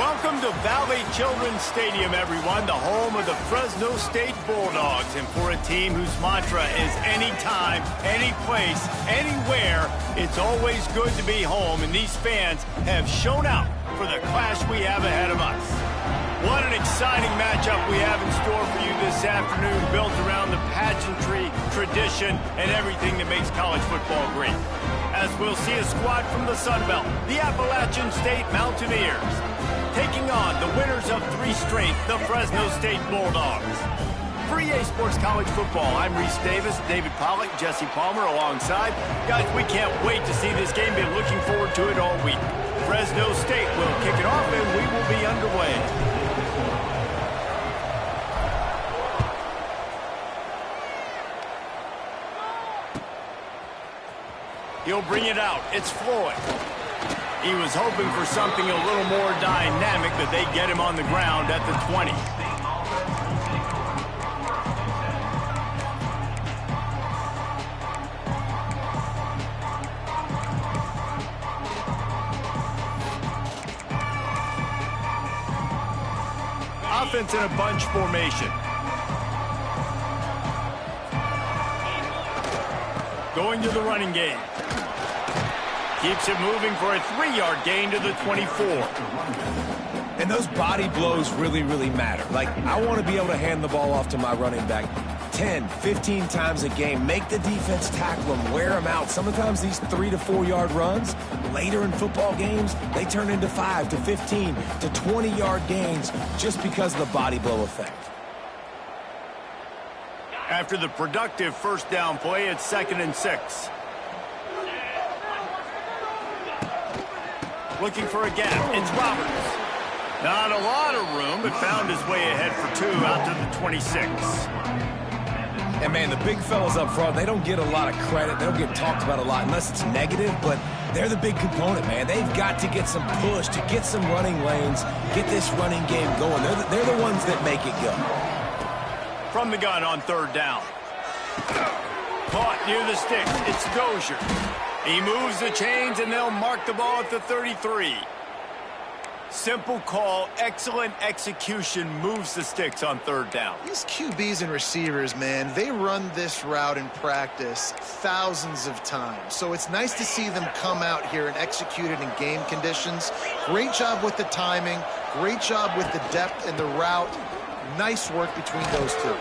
Welcome to Valley Children's Stadium, everyone, the home of the Fresno State Bulldogs. And for a team whose mantra is anytime, any place, anywhere, it's always good to be home. And these fans have shown out for the clash we have ahead of us. What an exciting matchup we have in store for you this afternoon, built around the pageantry, tradition, and everything that makes college football great. As we'll see a squad from the Sun Belt, the Appalachian State Mountaineers, taking on the winners of 3 straight, the Fresno State Bulldogs. For EA Sports College Football, I'm Reese Davis, David Pollack, Jesse Palmer alongside. Guys, we can't wait to see this game. Been looking forward to it all week. Fresno State will kick it off, and we will be underway. He'll bring it out. It's Floyd. He was hoping for something a little more dynamic, but they get him on the ground at the 20. Offense in a bunch formation. Going to the running game. Keeps it moving for a 3-yard gain to the 24. And those body blows really, really matter. Like, I want to be able to hand the ball off to my running back 10, 15 times a game. Make the defense tackle them, wear them out. Sometimes these 3 to 4 yard runs, later in football games, they turn into 5 to 15 to 20-yard gains just because of the body blow effect. After the productive first down play, it's 2nd and 6. Looking for a gap. It's Roberts. Not a lot of room, but found his way ahead for 2 out to the 26. And, man, the big fellas up front, they don't get a lot of credit. They don't get talked about a lot unless it's negative, but they're the big component, man. They've got to get some push, to get some running lanes, get this running game going. They're the ones that make it go. From the gun on 3rd down. Caught near the sticks. It's Dozier. He moves the chains, and they'll mark the ball at the 33. Simple call, excellent execution, moves the sticks on 3rd down. These QBs and receivers, man, they run this route in practice thousands of times. So it's nice to see them come out here and execute it in game conditions. Great job with the timing, great job with the depth and the route. Nice work between those two.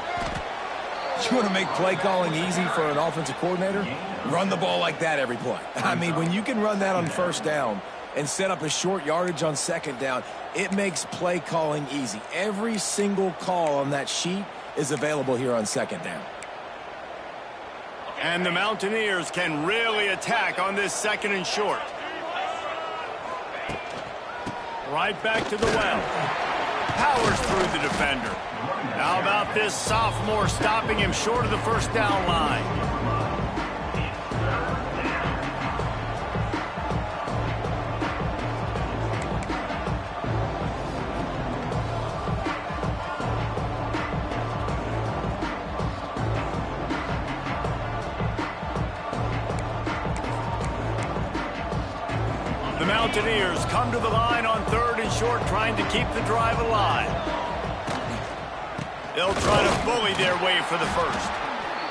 You want to make play calling easy for an offensive coordinator? Run the ball like that every play. I mean, when you can run that on 1st down and set up a short yardage on 2nd down, it makes play calling easy. Every single call on that sheet is available here on 2nd down. And the Mountaineers can really attack on this 2nd and short. Right back to the well. Powers through the defender. How about this sophomore stopping him short of the 1st down line? The Mountaineers come to the line on 3rd and short, trying to keep the drive alive. They'll try to bully their way for the 1st.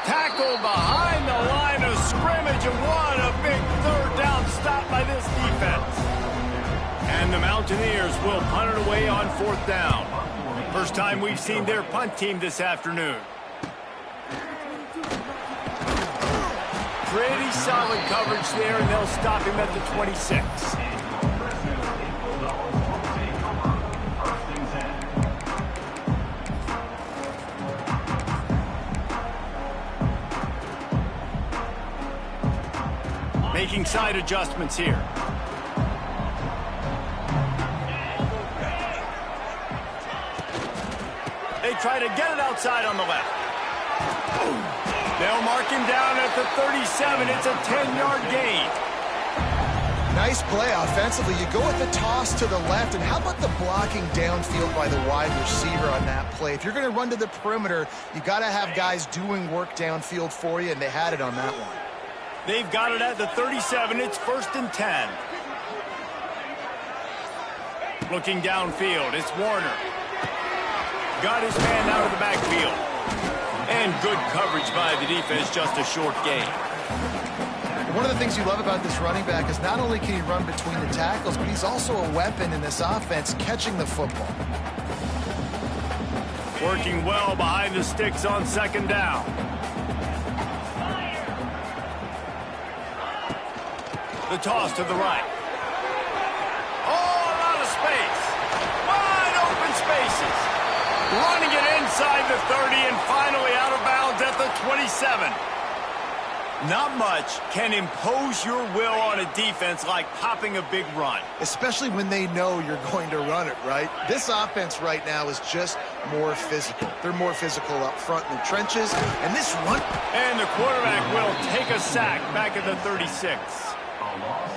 Tackle behind the line of scrimmage, and what a big 3rd down stop by this defense. And the Mountaineers will punt it away on 4th down. First time we've seen their punt team this afternoon. Pretty solid coverage there, and they'll stop him at the 26. Making side adjustments here. They try to get it outside on the left. They'll mark him down at the 37. It's a 10-yard gain. Nice play offensively. You go with the toss to the left, and how about the blocking downfield by the wide receiver on that play? If you're going to run to the perimeter, you got to have guys doing work downfield for you, and they had it on that one. They've got it at the 37. It's 1st and 10. Looking downfield, it's Warner. Got his man out of the backfield. And good coverage by the defense, just a short gain. One of the things you love about this running back is not only can he run between the tackles, but he's also a weapon in this offense catching the football. Working well behind the sticks on second down. The toss to the right. Oh, a lot of space. Wide open spaces. Running it inside the 30 and finally out of bounds at the 27. Not much can impose your will on a defense like popping a big run. Especially when they know you're going to run it, right? This offense right now is just more physical. They're more physical up front in the trenches, and this run... And the quarterback will take a sack back at the 36.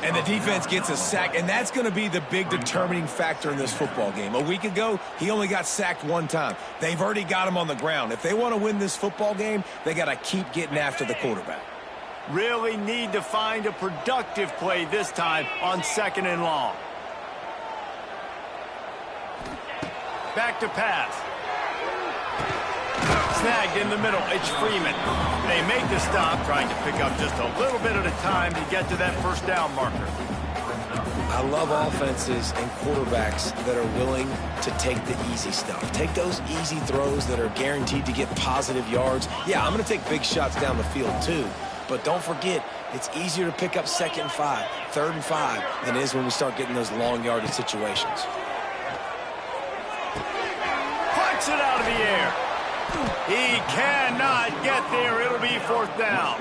And the defense gets a sack, and that's going to be the big determining factor in this football game. A week ago, he only got sacked one time. They've already got him on the ground. If they want to win this football game, they got to keep getting after the quarterback. Really need to find a productive play this time on second and long. Back to pass. Snagged in the middle. It's Freeman. They make the stop, trying to pick up just a little bit at a time to get to that first down marker. I love offenses and quarterbacks that are willing to take the easy stuff. Take those easy throws that are guaranteed to get positive yards. Yeah, I'm going to take big shots down the field too. But don't forget, it's easier to pick up 2nd and 5, 3rd and 5 than it is when we start getting those long yardage situations. Puts it out of the air. He cannot get there. It'll be 4th down.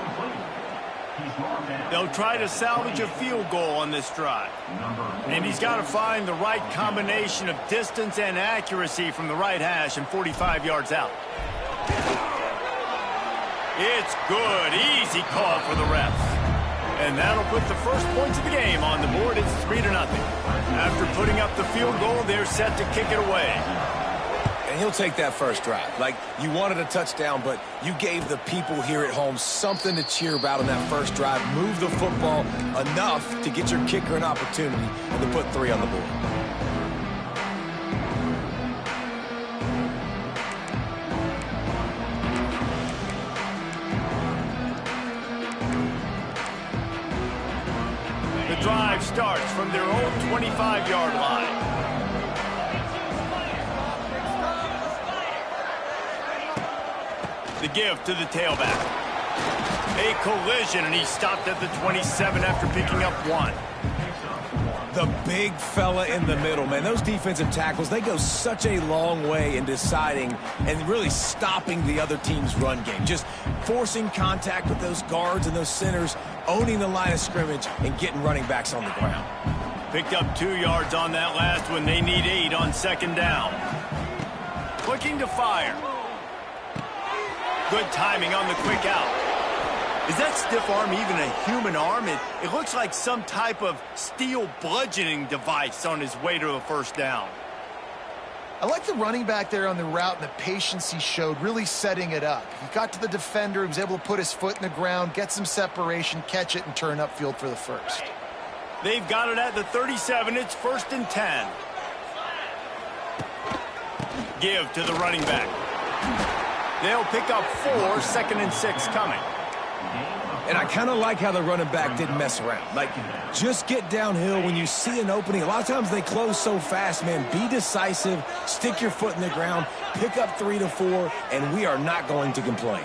They'll try to salvage a field goal on this drive. And he's got to find the right combination of distance and accuracy from the right hash and 45 yards out. It's good. Easy call for the refs. And that'll put the first points of the game on the board. It's 3-0. After putting up the field goal, they're set to kick it away. And he'll take that first drive. Like, you wanted a touchdown, but you gave the people here at home something to cheer about on that first drive. Move the football enough to get your kicker an opportunity and to put 3 on the board. The drive starts from their own 25-yard line. The give to the tailback. A collision, and he stopped at the 27 after picking up 1. The big fella in the middle, man. Those defensive tackles, they go such a long way in deciding and really stopping the other team's run game. Just forcing contact with those guards and those centers, owning the line of scrimmage, and getting running backs on the ground. Picked up 2 yards on that last one. They need 8 on second down. Looking to fire. Good timing on the quick out. Is that stiff arm even a human arm? It looks like some type of steel bludgeoning device on his way to a first down. I like the running back there on the route and the patience he showed, really setting it up. He got to the defender, he was able to put his foot in the ground, get some separation, catch it, and turn upfield for the first. They've got it at the 37. It's 1st and 10. Give to the running back. They'll pick up 4, 2nd and 6 coming. And I kind of like how the running back didn't mess around. Like, just get downhill when you see an opening. A lot of times they close so fast, man. Be decisive, stick your foot in the ground, pick up 3 to 4, and we are not going to complain.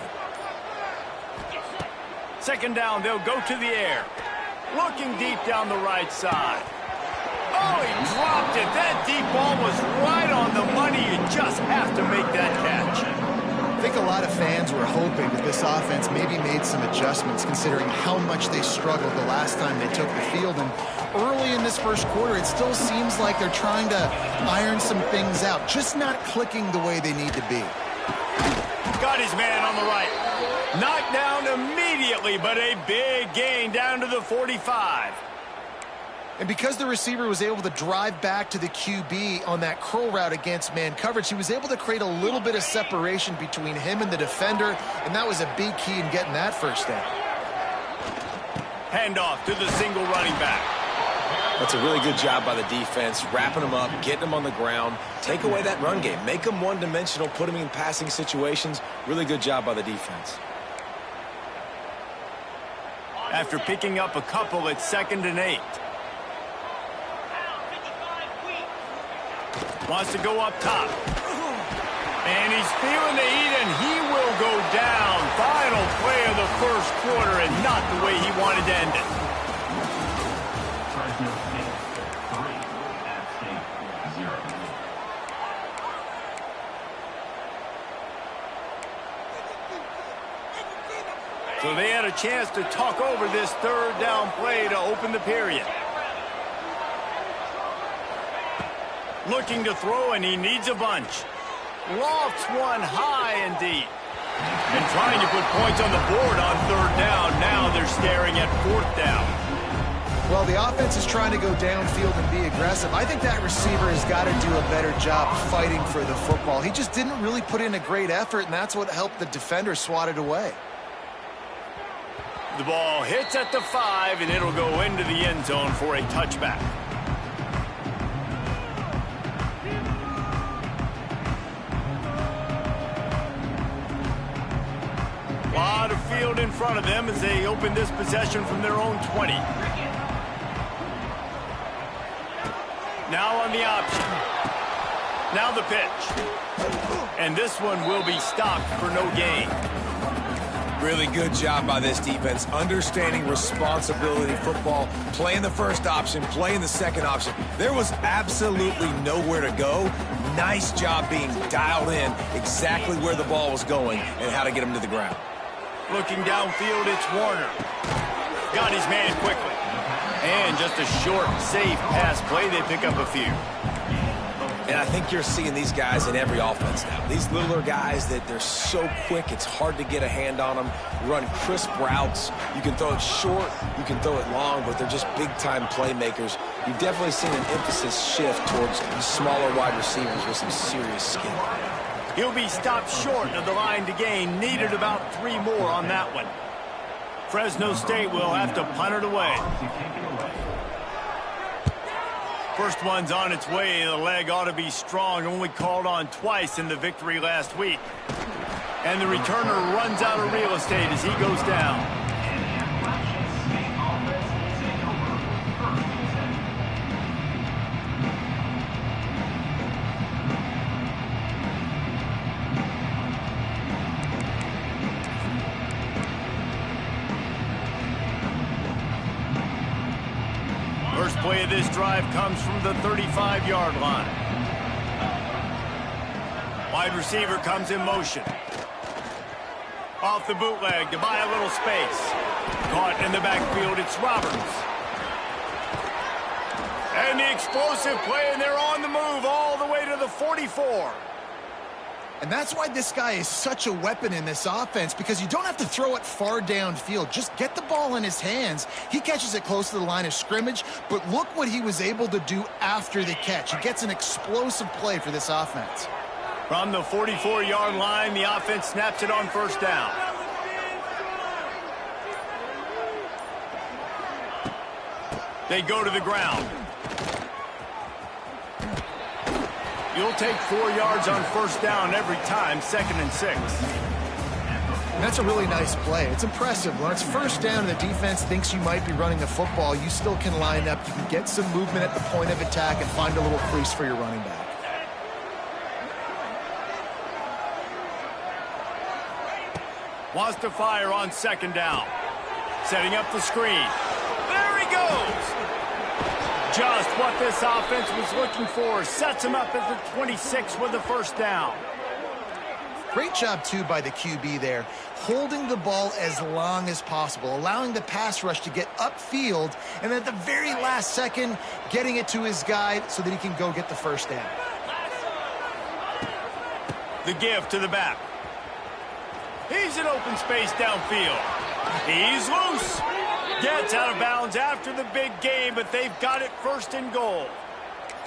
2nd down, they'll go to the air. Looking deep down the right side. Oh, he dropped it. That deep ball was right on the money. You just have to make that catch. I think a lot of fans were hoping that this offense maybe made some adjustments considering how much they struggled the last time they took the field. And early in this first quarter, it still seems like they're trying to iron some things out, just not clicking the way they need to be. Got his man on the right. Knocked down immediately, but a big gain down to the 45. And because the receiver was able to drive back to the QB on that curl route against man coverage, he was able to create a little bit of separation between him and the defender, and that was a big key in getting that first down. Handoff to the single running back. That's a really good job by the defense, wrapping them up, getting them on the ground, take away that run game, make them one-dimensional, put them in passing situations. Really good job by the defense. After picking up a couple, it's 2nd and 8. Wants to go up top. And he's feeling the heat, and he will go down. Final play of the first quarter, and not the way he wanted to end it. Fresno State 3, App State 0. So they had a chance to talk over this 3rd down play to open the period. Looking to throw, and he needs a bunch. Lofts one high and deep. And trying to put points on the board on 3rd down. Now they're staring at 4th down. Well, the offense is trying to go downfield and be aggressive. I think that receiver has got to do a better job fighting for the football. He just didn't really put in a great effort, and that's what helped the defender swat it away. The ball hits at the 5, and it'll go into the end zone for a touchback. A lot of field in front of them as they open this possession from their own 20. Now on the option. Now the pitch. And this one will be stopped for no gain. Really good job by this defense, understanding responsibility football, playing the first option, playing the second option. There was absolutely nowhere to go. Nice job being dialed in exactly where the ball was going and how to get him to the ground. Looking downfield, it's Warner. Got his man quickly. And just a short, safe pass play. They pick up a few. And I think you're seeing these guys in every offense now. These littler guys that they're so quick, it's hard to get a hand on them. Run crisp routes. You can throw it short, you can throw it long, but they're just big-time playmakers. You've definitely seen an emphasis shift towards smaller wide receivers with some serious skill. He'll be stopped short of the line to gain. Needed about 3 more on that one. Fresno State will have to punt it away. First one's on its way. The leg ought to be strong. Only called on twice in the victory last week. And the returner runs out of real estate as he goes down. First play of this drive comes from the 35-yard line. Wide receiver comes in motion. Off the bootleg to buy a little space. Caught in the backfield, it's Roberts. And the explosive play, and they're on the move all the way to the 44. And that's why this guy is such a weapon in this offense, because you don't have to throw it far downfield. Just get the ball in his hands. He catches it close to the line of scrimmage, but look what he was able to do after the catch. He gets an explosive play for this offense. From the 44-yard line, the offense snaps it on first down. They go to the ground. You'll take 4 yards on first down every time, 2nd and 6. And that's a really nice play. It's impressive. When it's first down and the defense thinks you might be running the football, you still can line up. You can get some movement at the point of attack and find a little crease for your running back. Wants to fire on 2nd down. Setting up the screen. There he goes! Just what this offense was looking for. Sets him up at the 26 with the first down. Great job, too, by the QB there. Holding the ball as long as possible, allowing the pass rush to get upfield, and at the very last second, getting it to his guy so that he can go get the first down. The give to the back. He's in open space downfield. He's loose. Gets out of bounds after the big game, but they've got it 1st and goal.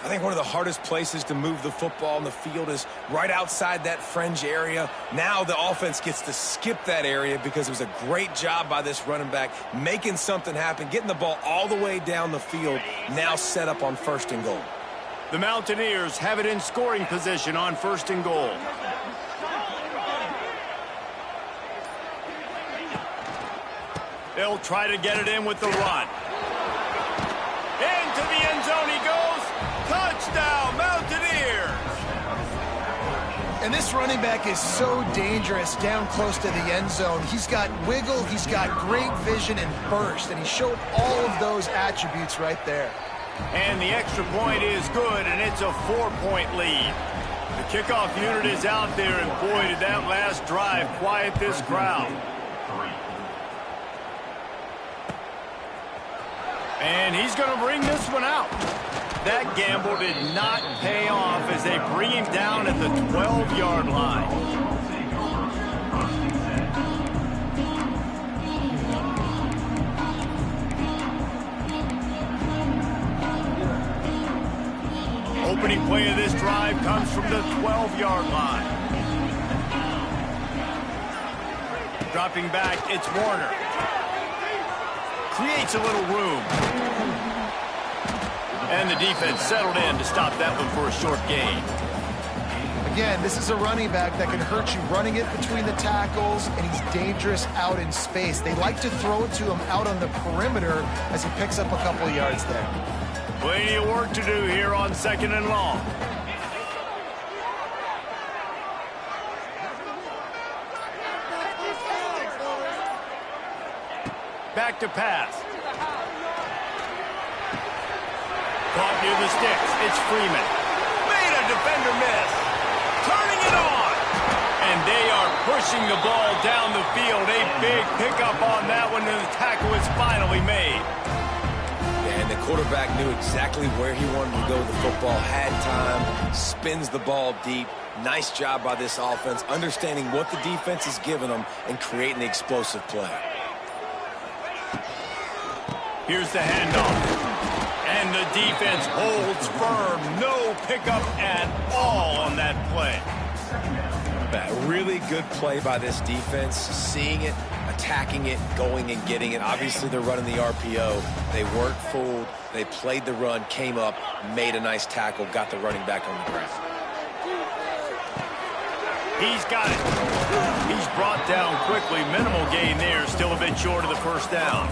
I think one of the hardest places to move the football in the field is right outside that fringe area. Now the offense gets to skip that area because it was a great job by this running back making something happen, getting the ball all the way down the field, now set up on 1st and goal. The Mountaineers have it in scoring position on 1st and goal. They'll try to get it in with the run. Into the end zone he goes. Touchdown, Mountaineers! And this running back is so dangerous down close to the end zone. He's got wiggle, he's got great vision and burst, and he showed all of those attributes right there. And the extra point is good, and it's a 4-point lead. The kickoff unit is out there, and boy, did that last drive quiet this crowd. And he's going to bring this one out. That gamble did not pay off as they bring him down at the 12-yard line. Opening play of this drive comes from the 12-yard line. Dropping back, it's Warner. Creates a little room. And the defense settled in to stop that one for a short gain. Again, this is a running back that can hurt you running it between the tackles, and he's dangerous out in space. They like to throw it to him out on the perimeter as he picks up a couple of yards there. Plenty of work to do here on 2nd and long. Back to pass. Caught near the sticks. It's Freeman. Made a defender miss. Turning it on. And they are pushing the ball down the field. A big pickup on that one, and the tackle is finally made. And the quarterback knew exactly where he wanted to go with the football, had time, spins the ball deep. Nice job by this offense, understanding what the defense is giving them and creating the explosive play. Here's the handoff. And the defense holds firm. No pickup at all on that play. A really good play by this defense, seeing it, attacking it, going and getting it. Obviously, they're running the RPO. They weren't fooled. They played the run, came up, made a nice tackle, got the running back on the ground. He's got it. He's brought down quickly. Minimal gain there. Still a bit short of the 1st down.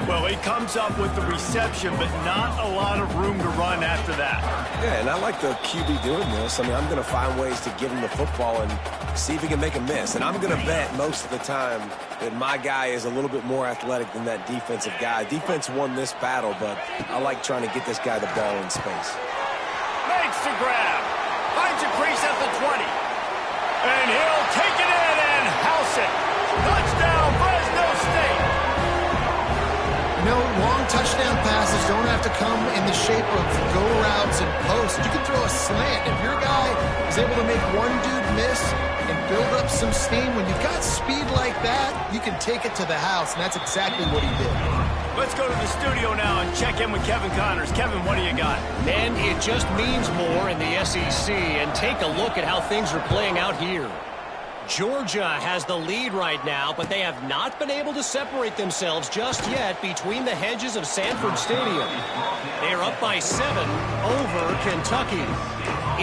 Well, he comes up with the reception, but not a lot of room to run after that. Yeah, and I like the QB doing this. I mean, I'm going to find ways to give him the football and see if he can make a miss. And I'm going to bet most of the time that my guy is a little bit more athletic than that defensive guy. Defense won this battle, but I like trying to get this guy the ball in space. Makes the grab. Finds a crease at the 20. And he'll take it in and house it. Touchdown, Fresno State. You know, long touchdown passes don't have to come in the shape of go routes and posts. You can throw a slant. If your guy is able to make one dude miss and build up some steam, when you've got speed like that, you can take it to the house, and that's exactly what he did. Let's go to the studio now and check in with Kevin Connors. Kevin, what do you got? And it just means more in the SEC, and take a look at how things are playing out here. Georgia has the lead right now, but they have not been able to separate themselves just yet between the hedges of Sanford Stadium. They are up by 7 over Kentucky.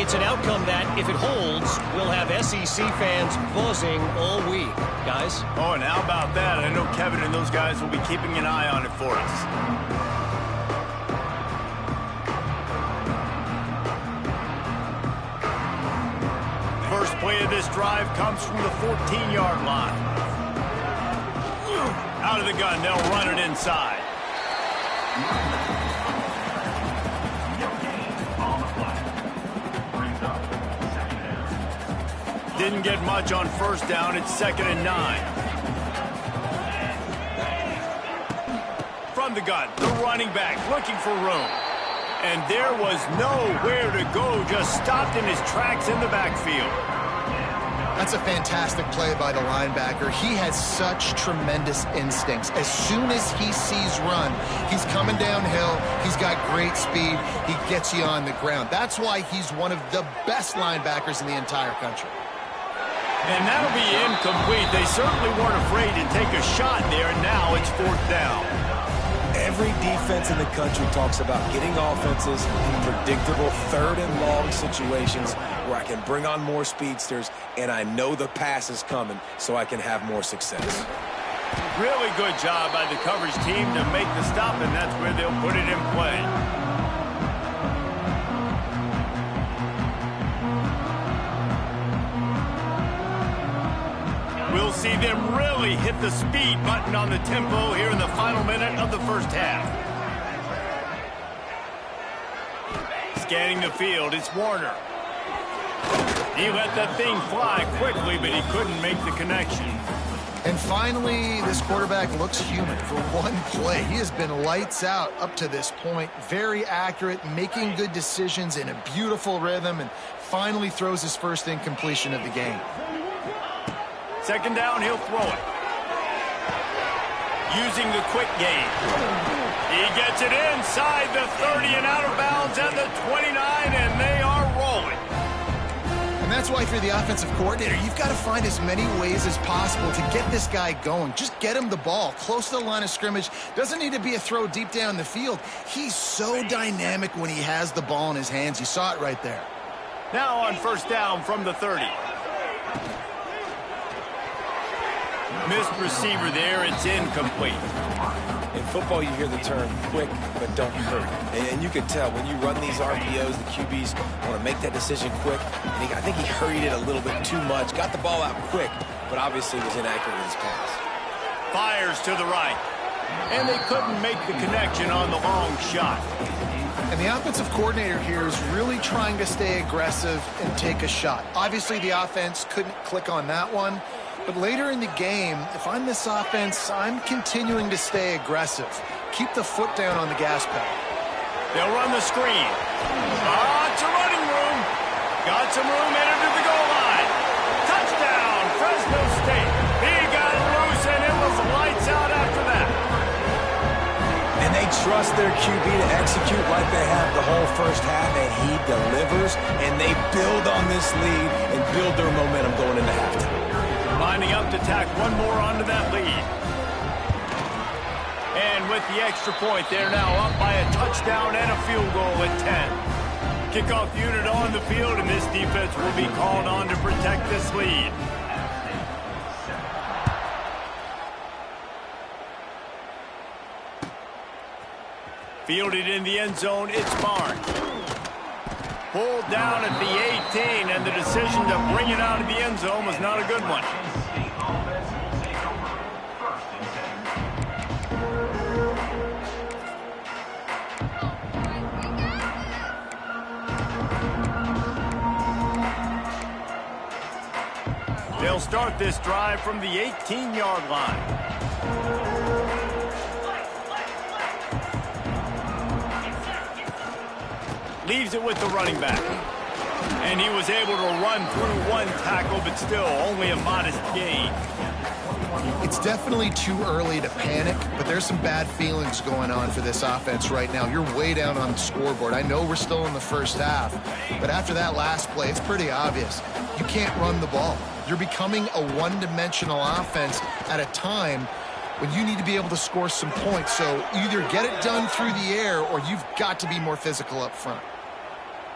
It's an outcome that, if it holds, will have SEC fans buzzing all week. Guys? Oh, and how about that? I know Kevin and those guys will be keeping an eye on it for us. First play of this drive comes from the 14-yard line. Out of the gun, they'll run it inside. Didn't get much on 1st down. It's 2nd and 9. From the gun, the running back looking for room. And there was nowhere to go, just stopped in his tracks in the backfield. That's a fantastic play by the linebacker. He has such tremendous instincts. As soon as he sees run, he's coming downhill. He's got great speed. He gets you on the ground. That's why he's one of the best linebackers in the entire country. And that'll be incomplete. They certainly weren't afraid to take a shot there, and now it's 4th down. Every defense in the country talks about getting offenses in predictable 3rd and long situations where I can bring on more speedsters and I know the pass is coming so I can have more success. Really good job by the coverage team to make the stop, and that's where they'll put it in play. We'll see them really hit the speed button on the tempo here in the final minute of the first half. Scanning the field, it's Warner. He let that thing fly quickly, but he couldn't make the connection. And finally, this quarterback looks human for one play. He has been lights out up to this point. Very accurate, making good decisions in a beautiful rhythm, and finally throws his first incompletion of the game. 2nd down, he'll throw it. Using the quick game. He gets it inside the 30 and out of bounds at the 29, and they are rolling. And that's why, if you're the offensive coordinator, you've got to find as many ways as possible to get this guy going. Just get him the ball close to the line of scrimmage. Doesn't need to be a throw deep down the field. He's so dynamic when he has the ball in his hands. You saw it right there. Now on 1st down from the 30. Missed receiver there. It's incomplete. In football, you hear the term quick, but don't hurt. And you can tell when you run these RPOs, the QBs want to make that decision quick. And I think he hurried it a little bit too much. Got the ball out quick, but obviously was inaccurate with his pass. Fires to the right. And they couldn't make the connection on the long shot. And the offensive coordinator here is really trying to stay aggressive and take a shot. Obviously, the offense couldn't click on that one. But later in the game, if I'm this offense, I'm continuing to stay aggressive. Keep the foot down on the gas pedal. They'll run the screen. Lots of running room. Got some room headed to the goal line. Touchdown, Fresno State. He got loose, and it was lights out after that. And they trust their QB to execute like they have the whole first half, and he delivers, and they build on this lead and build their momentum going into halftime. Lining up to tack one more onto that lead. And with the extra point, they're now up by a touchdown and a field goal at 10. Kickoff unit on the field, and this defense will be called on to protect this lead. Fielded in the end zone, it's Barnes. Pulled down at the 18, and the decision to bring it out of the end zone was not a good one. They'll start this drive from the 18-yard line. Leaves it with the running back. And he was able to run through one tackle, but still only a modest gain. It's definitely too early to panic, but there's some bad feelings going on for this offense right now. You're way down on the scoreboard. I know we're still in the first half, but after that last play, it's pretty obvious. You can't run the ball. You're becoming a one-dimensional offense at a time when you need to be able to score some points. So either get it done through the air or you've got to be more physical up front.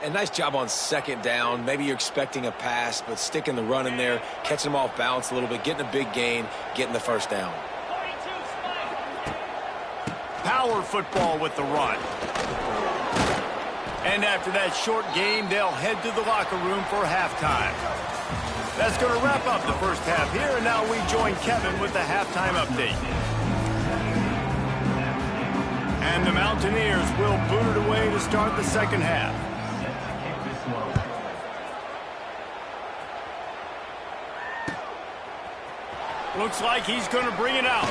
And nice job on 2nd down. Maybe you're expecting a pass, but sticking the run in there, catching them off balance a little bit, getting a big gain, getting the 1st down. Power football with the run. And after that short game, they'll head to the locker room for halftime. That's going to wrap up the first half here, and now we join Kevin with the halftime update. And the Mountaineers will boot it away to start the second half. Looks like he's going to bring it out.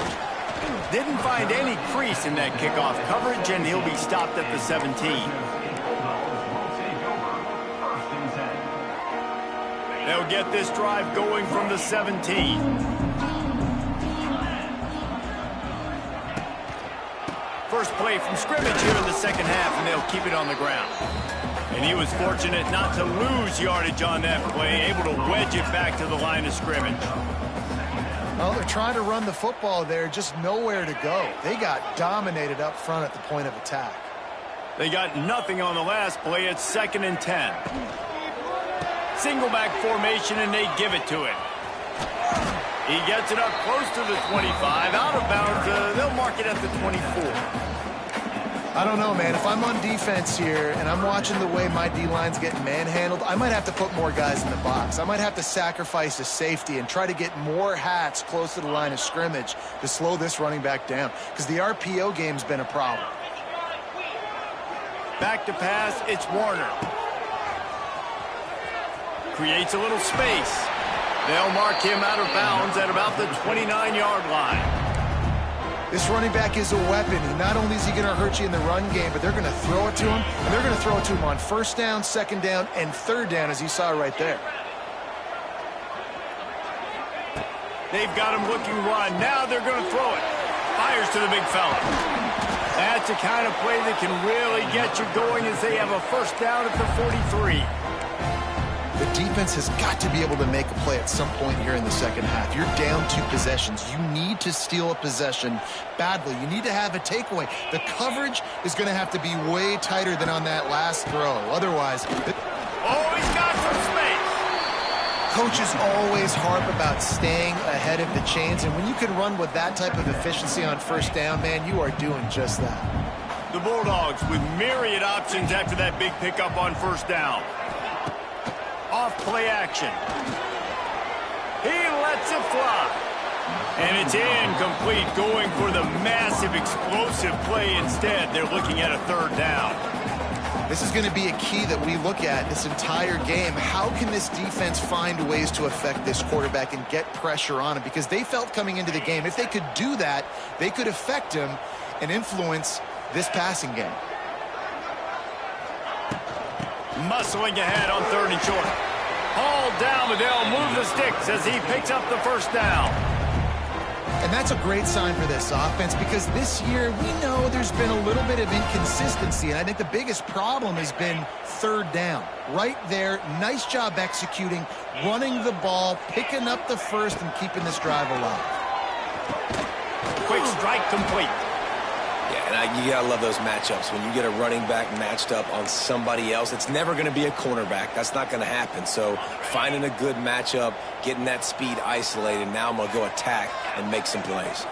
Didn't find any crease in that kickoff coverage, and he'll be stopped at the 17. They'll get this drive going from the 17. First play from scrimmage here in the second half, and they'll keep it on the ground. And he was fortunate not to lose yardage on that play, able to wedge it back to the line of scrimmage. Well, they're trying to run the football there, just nowhere to go. They got dominated up front at the point of attack. They got nothing on the last play. It's 2nd and 10. Single back formation, and they give it to him. He gets it up close to the 25. Out of bounds, they'll mark it at the 24. I don't know, man. If I'm on defense here and I'm watching the way my D-line's getting manhandled, I might have to put more guys in the box. I might have to sacrifice a safety and try to get more hats close to the line of scrimmage to slow this running back down, because the RPO game's been a problem. Back to pass, it's Warner. Creates a little space. They'll mark him out of bounds at about the 29-yard line. This running back is a weapon. Not only is he going to hurt you in the run game, but they're going to throw it to him, and they're going to throw it to him on 1st down, 2nd down, and 3rd down, as you saw right there. They've got him looking run. Now they're going to throw it. Fires to the big fella. That's the kind of play that can really get you going, as they have a 1st down at the 43. The defense has got to be able to make a play at some point here in the second half. You're down 2 possessions. You need to steal a possession badly. You need to have a takeaway. The coverage is going to have to be way tighter than on that last throw. Otherwise... Oh, he's got some space. Coaches always harp about staying ahead of the chains, and when you can run with that type of efficiency on 1st down, man, you are doing just that. The Bulldogs with myriad options after that big pickup on 1st down. Off play action. He lets it fly. And it's incomplete, going for the massive explosive play instead. They're looking at a 3rd down. This is going to be a key that we look at this entire game. How can this defense find ways to affect this quarterback and get pressure on him? Because they felt coming into the game, if they could do that, they could affect him and influence this passing game. Muscling ahead on 3rd and short. Hauled down, but they'll move the sticks as he picks up the 1st down. And that's a great sign for this offense, because this year we know there's been a little bit of inconsistency, and I think the biggest problem has been 3rd down. Right there, nice job executing, running the ball, picking up the 1st, and keeping this drive alive. Quick strike complete. Yeah, and you gotta love those matchups. When you get a running back matched up on somebody else, it's never going to be a cornerback. That's not going to happen. So finding a good matchup, getting that speed isolated, now I'm going to go attack and make some plays.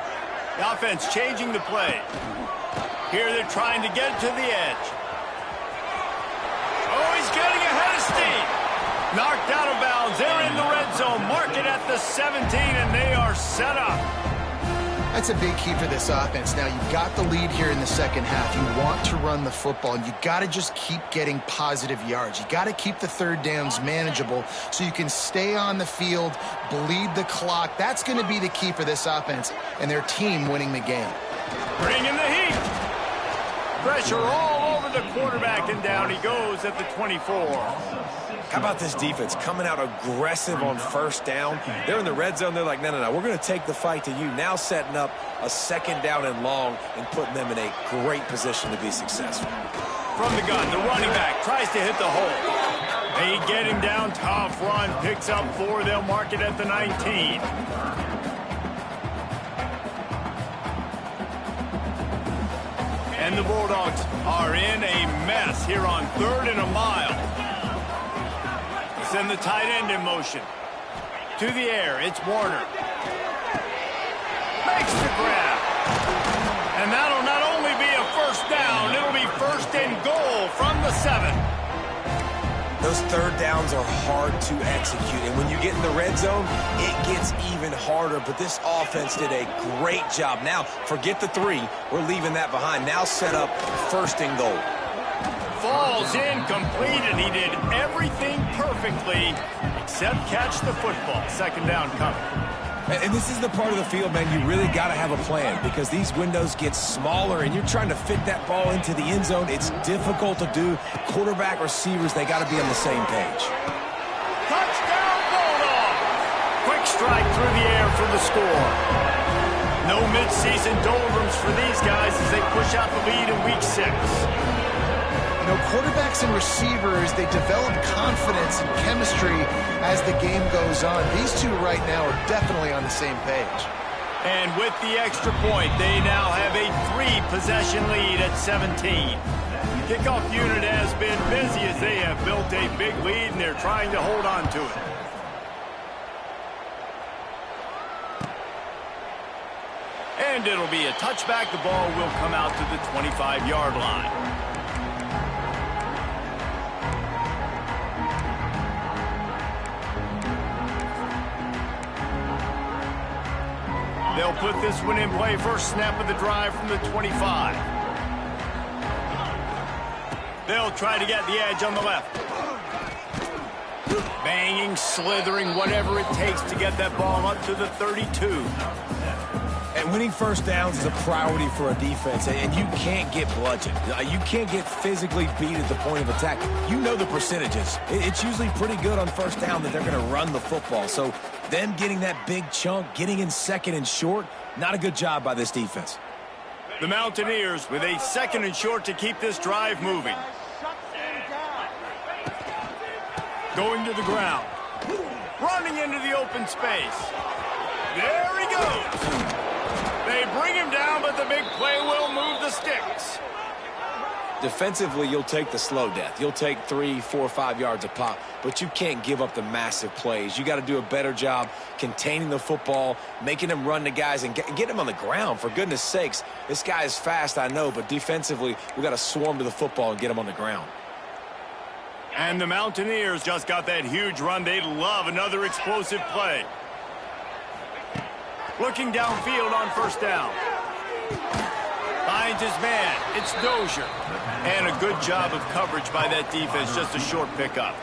The offense changing the play. Here they're trying to get to the edge. Oh, he's getting ahead of steam. Knocked out of bounds. They're in the red zone. Mark it at the 17, and they are set up. That's a big key for this offense. Now, you've got the lead here in the second half. You want to run the football, and you got to just keep getting positive yards. You got to keep the 3rd downs manageable so you can stay on the field, bleed the clock. That's going to be the key for this offense and their team winning the game. Bring in the heat. Pressure all over the quarterback, and down he goes at the 24. How about this defense coming out aggressive on 1st down? They're in the red zone. They're like, no, we're going to take the fight to you. Now setting up a 2nd down and long and putting them in a great position to be successful. From the gun, the running back tries to hit the hole. They get him down. Tough run. Picks up 4. They'll mark it at the 19. And the Bulldogs are in a mess here on 3rd and a mile. Send the tight end in motion. To the air, it's Warner. Makes the grab. And that'll not only be a 1st down, it'll be 1st and goal from the 7. Those 3rd downs are hard to execute, and when you get in the red zone, it gets even harder, but this offense did a great job. Now, forget the 3. We're leaving that behind. Now set up 1st and goal. Falls incomplete, and he did everything perfectly except catch the football. 2nd down coming. And this is the part of the field, man, you really got to have a plan, because these windows get smaller and you're trying to fit that ball into the end zone. It's difficult to do. Quarterback, receivers, they got to be on the same page. Touchdown, strike through the air for the score. No midseason doldrums for these guys as they push out the lead in Week 6. You know, quarterbacks and receivers, they develop confidence and chemistry as the game goes on. These two right now are definitely on the same page. And with the extra point, they now have a 3-possession lead at 17. Kickoff unit has been busy as they have built a big lead, and they're trying to hold on to it. And it'll be a touchback. The ball will come out to the 25-yard line. They'll put this one in play. First snap of the drive from the 25. They'll try to get the edge on the left. Banging, slithering, whatever it takes to get that ball up to the 32. And winning first downs is a priority for a defense, and you can't get bludgeoned. You can't get physically beat at the point of attack. You know the percentages. It's usually pretty good on first down that they're going to run the football. So them getting that big chunk, getting in second and short, not a good job by this defense. The Mountaineers with a second and short to keep this drive moving. Going to the ground. Running into the open space. There he goes. They bring him down, but the big play will move the sticks. Defensively, you'll take the slow death. You'll take 3, 4, 5 yards a pop, but you can't give up the massive plays. You got to do a better job containing the football, making them run the guys, and get them on the ground. For goodness sakes, this guy is fast, I know, but defensively, we got to swarm to the football and get him on the ground. And the Mountaineers just got that huge run. They'd love another explosive play. Looking downfield on first down. Finds his man. It's Dozier. And a good job of coverage by that defense. Just a short pickup.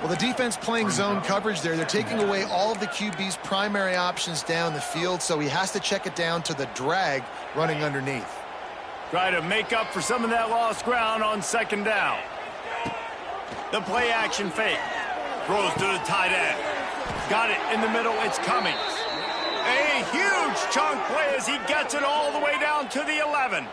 Well, the defense playing zone coverage there. They're taking away all of the QB's primary options down the field, so he has to check it down to the drag running underneath. Try to make up for some of that lost ground on second down. The play action fake. Throws to the tight end. Got it in the middle. It's Cummings. A huge chunk play as he gets it all the way down to the 11.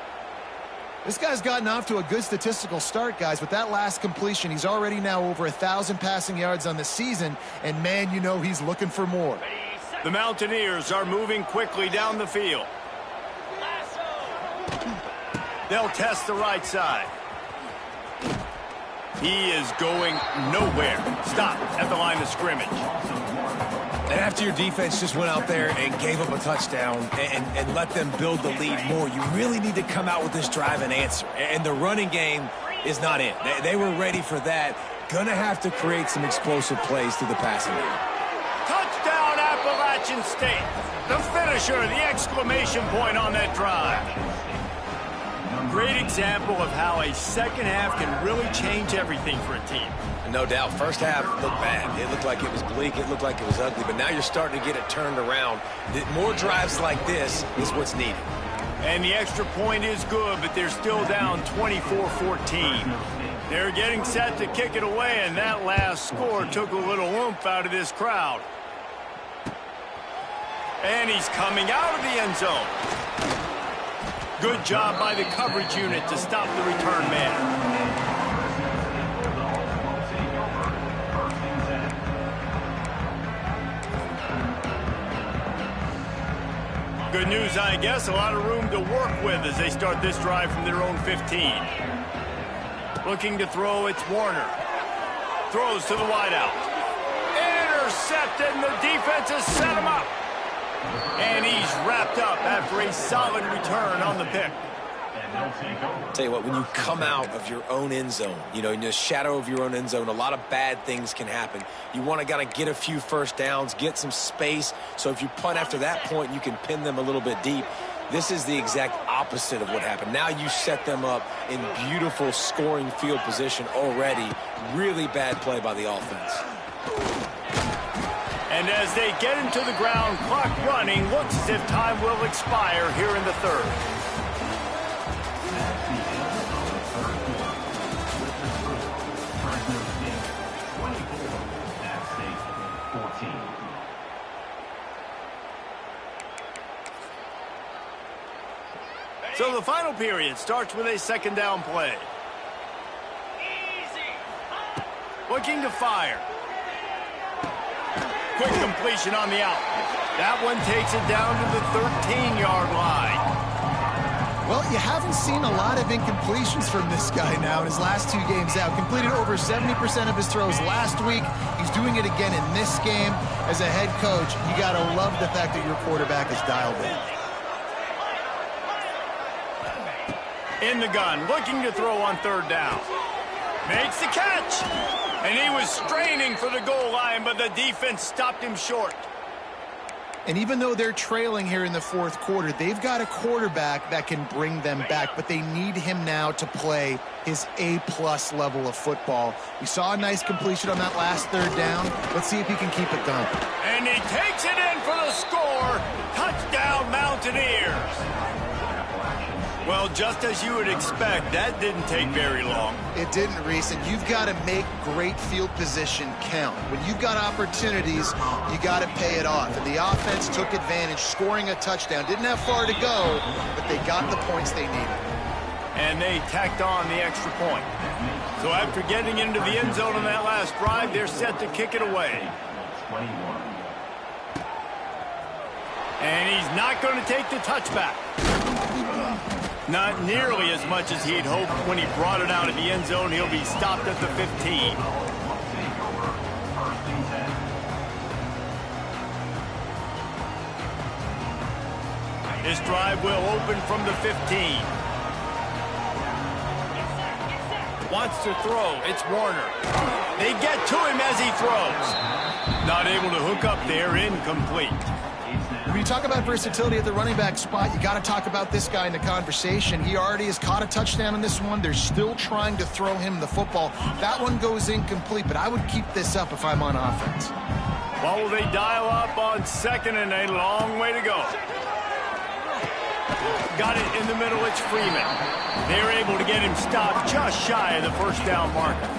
This guy's gotten off to a good statistical start, guys. With that last completion, he's already now over 1,000 passing yards on the season, and man, you know he's looking for more. The Mountaineers are moving quickly down the field. They'll test the right side. He is going nowhere. Stop at the line of scrimmage. And after your defense just went out there and gave up a touchdown and let them build the lead more, you really need to come out with this drive and answer. And the running game is not it. They were ready for that. Gonna have to create some explosive plays through the passing game. Touchdown, Appalachian State. The finisher, the exclamation point on that drive. Great example of how a second half can really change everything for a team. No doubt. First half looked bad. It looked like it was bleak. It looked like it was ugly. But now you're starting to get it turned around. More drives like this is what's needed. And the extra point is good, but they're still down 24-14. They're getting set to kick it away, and that last score took a little oomph out of this crowd. And he's coming out of the end zone. Good job by the coverage unit to stop the return man. Good news, I guess. A lot of room to work with as they start this drive from their own 15. Looking to throw, it's Warner. Throws to the wideout. Intercepted, and the defense has set him up. And he's wrapped up after a solid return on the pick. Tell you what, when you come out of your own end zone, you know, in the shadow of your own end zone, a lot of bad things can happen. You want to kind of get a few first downs, get some space, so if you punt after that point, you can pin them a little bit deep. This is the exact opposite of what happened. Now you set them up in beautiful scoring field position already. Really bad play by the offense. And as they get into the ground, clock running, looks as if time will expire here in the third. So the final period starts with a second down play. Looking to fire. Quick completion on the out. That one takes it down to the 13-yard line. Well, you haven't seen a lot of incompletions from this guy now in his last 2 games out. Completed over 70% of his throws last week. He's doing it again in this game. As a head coach, you got to love the fact that your quarterback is dialed in. In the gun, looking to throw on third down. Makes the catch. And he was straining for the goal line, but the defense stopped him short. And even though they're trailing here in the fourth quarter, they've got a quarterback that can bring them back, but they need him now to play his A-plus level of football. We saw a nice completion on that last third down. Let's see if he can keep it going. And he takes it in for the score. Touchdown, Mountaineers. Well, just as you would expect, that didn't take very long. It didn't, Reese, and you've got to make great field position count. When you've got opportunities, you got to pay it off. And the offense took advantage, scoring a touchdown. Didn't have far to go, but they got the points they needed. And they tacked on the extra point. So after getting into the end zone on that last drive, they're set to kick it away. 21. And he's not going to take the touchback. Not nearly as much as he'd hoped when he brought it out of the end zone. He'll be stopped at the 15. This drive will open from the 15. Wants to throw. It's Warner. They get to him as he throws. Not able to hook up there. Incomplete. When you talk about versatility at the running back spot, you got to talk about this guy in the conversation. He already has caught a touchdown in this one. They're still trying to throw him the football. That one goes incomplete, but I would keep this up if I'm on offense. Well, will they dial up on second and a long way to go? Got it in the middle. It's Freeman. They're able to get him stopped just shy of the first down marker.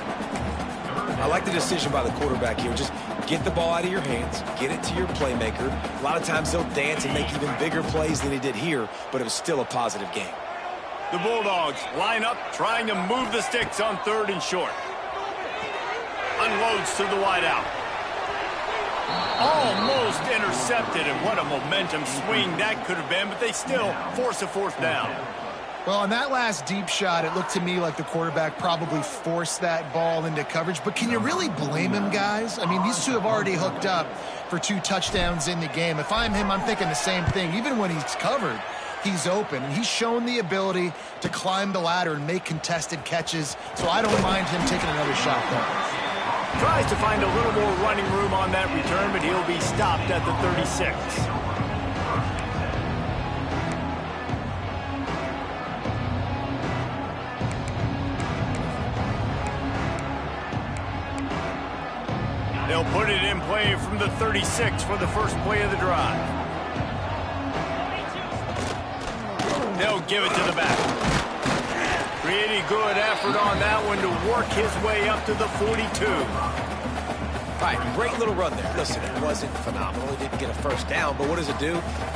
I like the decision by the quarterback here. Just get the ball out of your hands, get it to your playmaker. A lot of times they'll dance and make even bigger plays than he did here, but it was still a positive game. The Bulldogs line up, trying to move the sticks on third and short. Unloads to the wideout. Almost intercepted, and what a momentum swing that could have been, but they still force a fourth down. Well, on that last deep shot, it looked to me like the quarterback probably forced that ball into coverage. But can you really blame him, guys? I mean, these two have already hooked up for 2 touchdowns in the game. If I'm him, I'm thinking the same thing. Even when he's covered, he's open. And he's shown the ability to climb the ladder and make contested catches. So I don't mind him taking another shot there. Tries to find a little more running room on that return, but he'll be stopped at the 36. They'll put it in play from the 36 for the first play of the drive. They'll give it to the back. Pretty good effort on that one to work his way up to the 42. All right, great little run there. Listen, it wasn't phenomenal. He didn't get a first down, but what does it do?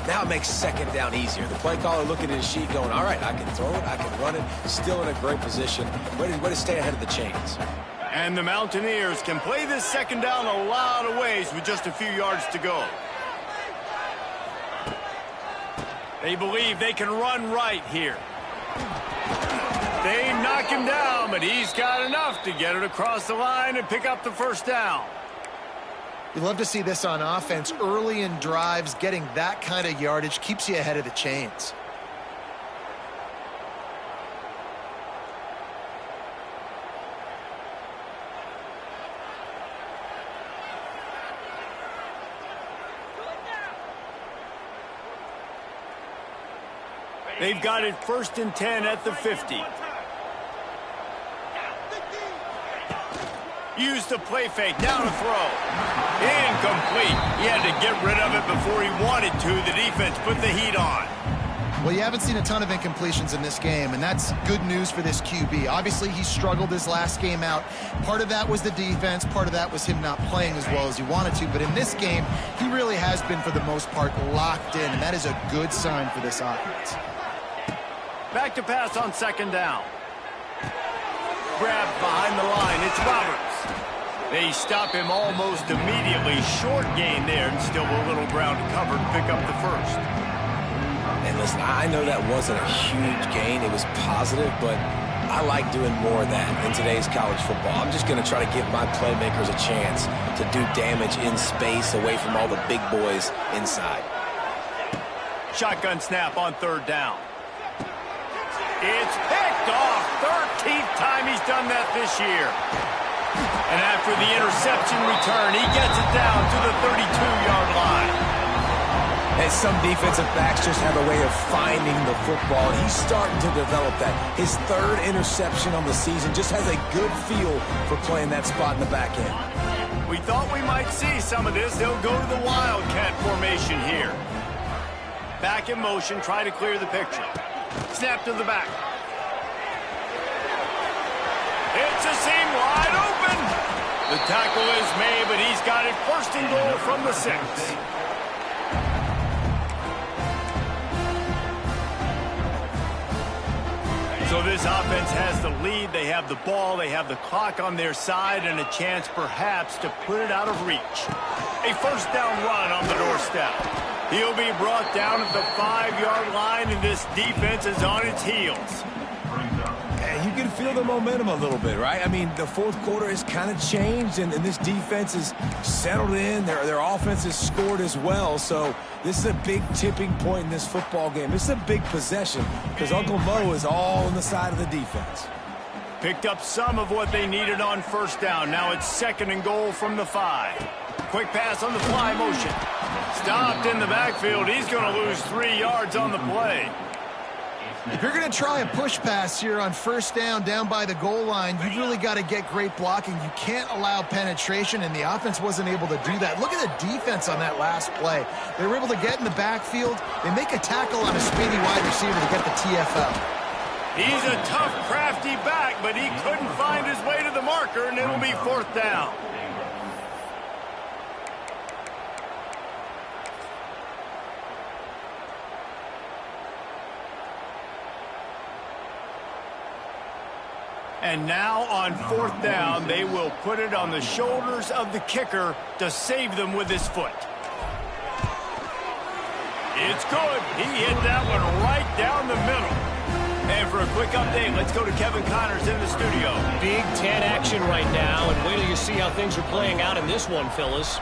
Now it makes second down easier. The play caller looking at his sheet going, all right, I can throw it, I can run it. Still in a great position. Way to stay ahead of the chains. And the Mountaineers can play this second down a lot of ways with just a few yards to go. They believe they can run right here. They knock him down, but he's got enough to get it across the line and pick up the first down. You love to see this on offense. Early in drives, getting that kind of yardage keeps you ahead of the chains. They've got it 1st and 10 at the 50. Used the play fake, down a throw. Incomplete. He had to get rid of it before he wanted to. The defense put the heat on. Well, you haven't seen a ton of incompletions in this game, and that's good news for this QB. Obviously, he struggled his last game out. Part of that was the defense. Part of that was him not playing as well as he wanted to. But in this game, he really has been, for the most part, locked in, and that is a good sign for this offense. Back to pass on second down. Grab behind the line. It's Roberts. They stop him almost immediately. Short gain there, and still a little ground to cover to pick up the first. And listen, I know that wasn't a huge gain. It was positive, but I like doing more of that in today's college football. I'm just going to try to give my playmakers a chance to do damage in space away from all the big boys inside. Shotgun snap on third down. It's picked off. 13th time he's done that this year. And after the interception return, he gets it down to the 32-yard line. And some defensive backs just have a way of finding the football. He's starting to develop that. His third interception on the season just has a good feel for playing that spot in the back end. We thought we might see some of this. They'll go to the Wildcat formation here. Back in motion, try to clear the picture. Snap to the back. It's a seam wide open. The tackle is made, but he's got it first and goal from the 6. So this offense has the lead. They have the ball. They have the clock on their side and a chance perhaps to put it out of reach. A first down run on the doorstep. He'll be brought down at the 5-yard line, and this defense is on its heels. And you can feel the momentum a little bit, right? I mean, the fourth quarter has kind of changed, and this defense is settled in. Their offense has scored as well, so this is a big tipping point in this football game. This is a big possession because Uncle Mo is all on the side of the defense. Picked up some of what they needed on first down. Now it's second and goal from the 5. Quick pass on the fly motion. Stopped in the backfield. He's going to lose 3 yards on the play. If you're going to try a push pass here on first down by the goal line, you've really got to get great blocking. You can't allow penetration, and the offense wasn't able to do that. Look at the defense on that last play. They were able to get in the backfield. They make a tackle on a speedy wide receiver to get the TFL. He's a tough, crafty back, but he couldn't find his way to the marker, and it'll be fourth down. And now on fourth down, they will put it on the shoulders of the kicker to save them with his foot. It's good. He hit that one right down the middle. And for a quick update, let's go to Kevin Connors in the studio. Big Ten action right now, and wait till you see how things are playing out in this one, Phyllis.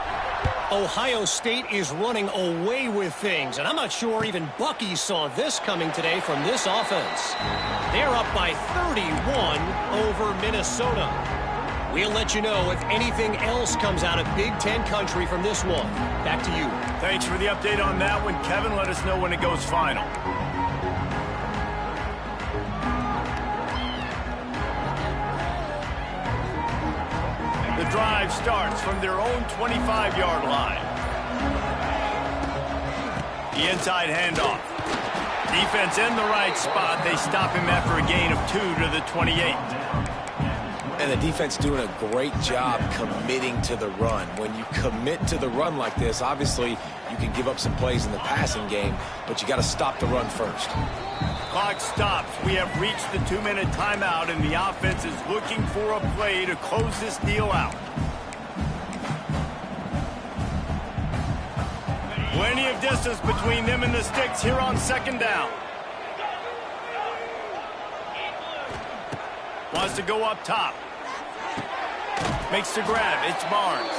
Ohio State is running away with things, and I'm not sure even Bucky saw this coming today from this offense. They're up by 31 over Minnesota. We'll let you know if anything else comes out of Big Ten country from this one. Back to you. Thanks for the update on that one, Kevin. Let us know when it goes final. The drive starts from their own 25-yard line. The inside handoff. Defense in the right spot. They stop him after a gain of 2 to the 28. And the defense doing a great job committing to the run. When you commit to the run like this, obviously you can give up some plays in the passing game, but you got to stop the run first. Clock stops. We have reached the 2-minute timeout, and the offense is looking for a play to close this deal out. Plenty of distance between them and the sticks here on second down. Wants to go up top. Makes the grab. It's Barnes.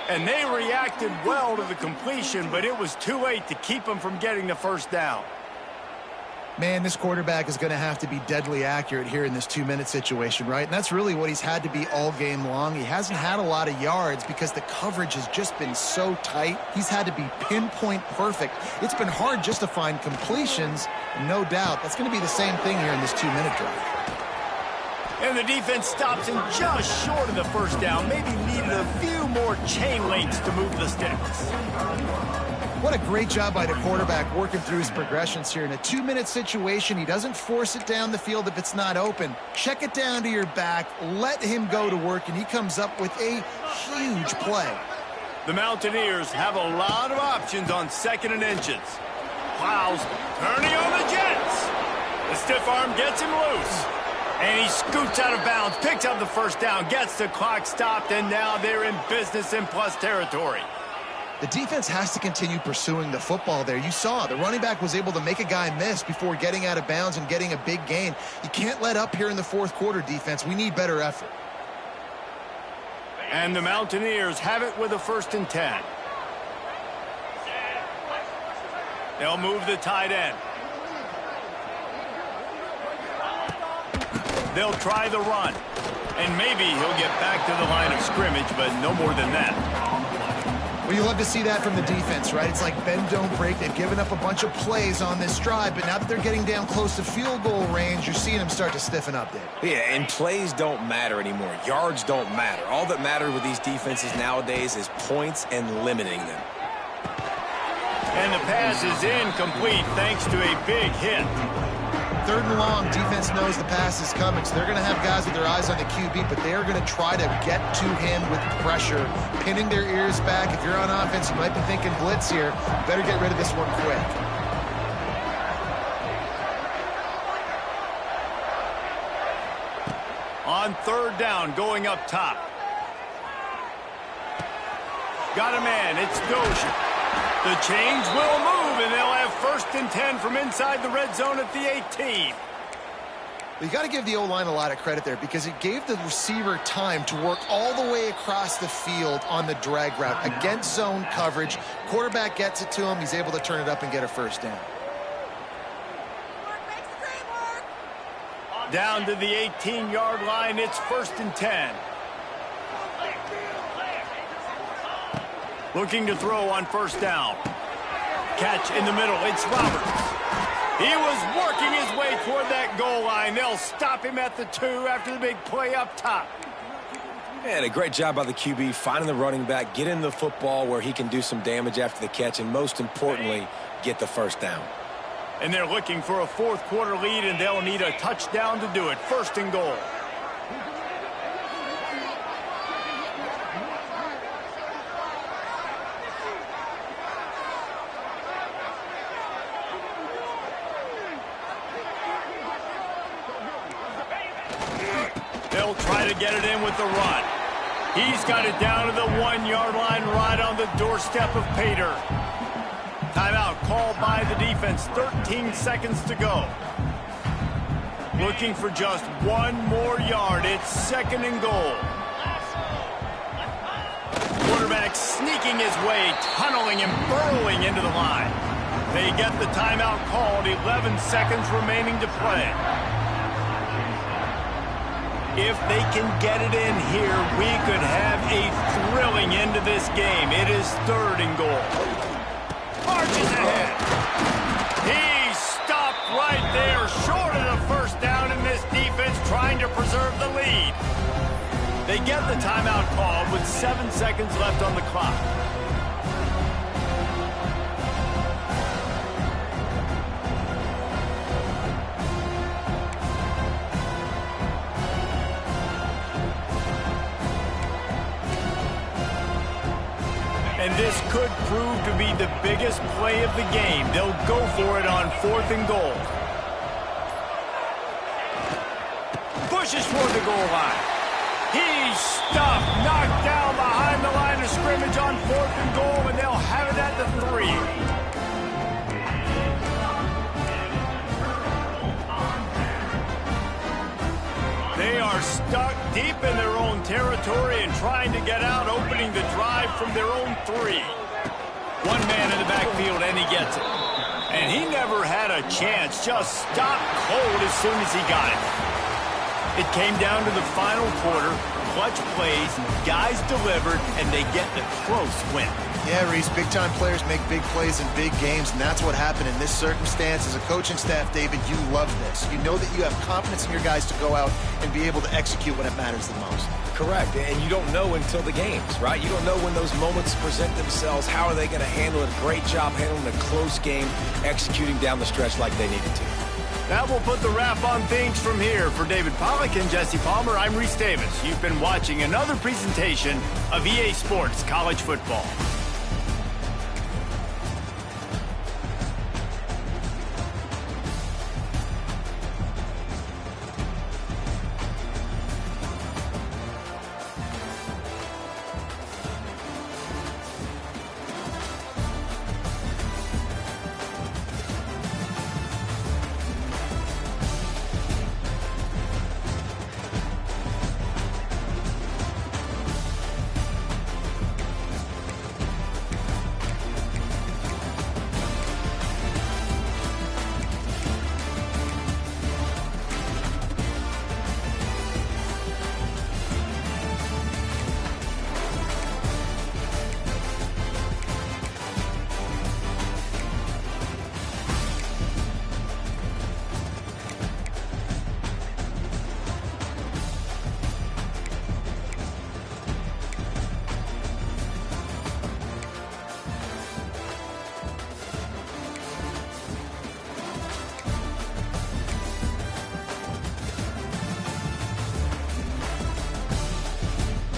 And they reacted well to the completion, but it was too late to keep them from getting the first down. Man, this quarterback is going to have to be deadly accurate here in this 2-minute situation, right? And that's really what he's had to be all game long. He hasn't had a lot of yards because the coverage has just been so tight. He's had to be pinpoint perfect. It's been hard just to find completions, and no doubt that's going to be the same thing here in this 2-minute drive. And the defense stops him just short of the first down. Maybe needed a few more chain links to move the sticks. What a great job by the quarterback working through his progressions here. In a 2-minute situation, he doesn't force it down the field if it's not open. Check it down to your back, let him go to work, and he comes up with a huge play. The Mountaineers have a lot of options on second and inches. Plows turning on the Jets. The stiff arm gets him loose. And he scoots out of bounds, picks up the first down, gets the clock stopped, and now they're in business in plus territory. The defense has to continue pursuing the football there. You saw the running back was able to make a guy miss before getting out of bounds and getting a big gain. You can't let up here in the fourth quarter, defense. We need better effort. And the Mountaineers have it with a 1st and 10. They'll move the tight end. They'll try the run. And maybe he'll get back to the line of scrimmage, but no more than that. Well, you love to see that from the defense, right? It's like bend, don't break. They've given up a bunch of plays on this drive, but now that they're getting down close to field goal range, you're seeing them start to stiffen up there. Yeah, and plays don't matter anymore. Yards don't matter. All that matters with these defenses nowadays is points and limiting them. And the pass is incomplete thanks to a big hit. 3rd and long, defense knows the pass is coming, so they're going to have guys with their eyes on the QB, but they are going to try to get to him with pressure, pinning their ears back. If you're on offense, you might be thinking blitz here. You better get rid of this one quick. On 3rd down, going up top. Got a man, it's Dozier. The change will move, and they'll have 1st and 10 from inside the red zone at the 18. You got to give the O-line a lot of credit there because it gave the receiver time to work all the way across the field on the drag route against zone coverage. Quarterback gets it to him. He's able to turn it up and get a 1st down. Down to the 18-yard line, it's 1st and 10. Looking to throw on 1st down. Catch in the middle. It's Roberts. He was working his way toward that goal line. They'll stop him at the 2 after the big play up top. And a great job by the QB finding the running back, getting the football where he can do some damage after the catch, and most importantly, get the 1st down. And they're looking for a 4th quarter lead, and they'll need a touchdown to do it. 1st and goal. They'll try to get it in with the run. He's got it down to the 1-yard line right on the doorstep of Pater. Timeout called by the defense. 13 seconds to go. Looking for just 1 more yard. It's 2nd and goal. Quarterback sneaking his way, tunneling and burrowing into the line. They get the timeout called. 11 seconds remaining to play. If they can get it in here, we could have a thrilling end to this game. It is 3rd and goal. Marches ahead. He's stopped right there, short of the 1st down, and this defense trying to preserve the lead. They get the timeout called with 7 seconds left on the clock. And this could prove to be the biggest play of the game. They'll go for it on 4th and goal. Pushes toward the goal line. He's stuffed, knocked down behind the line of scrimmage on 4th and goal, and they'll have it at the 3. They are stuck deep in their own territory and trying to get out, opening the drive from their own 3. One man in the backfield, and he gets it. And he never had a chance, just stopped cold as soon as he got it. It came down to the final quarter, clutch plays, guys delivered, and they get the close win. Yeah, Reese, big-time players make big plays in big games, and that's what happened in this circumstance. As a coaching staff, David, you love this. You know that you have confidence in your guys to go out and be able to execute when it matters the most. Correct, and you don't know until the games, right? You don't know when those moments present themselves. How are they going to handle it? Great job handling a close game, executing down the stretch like they needed to. That will put the wrap on things from here. For David Pollack and Jesse Palmer, I'm Reese Davis. You've been watching another presentation of EA Sports College Football.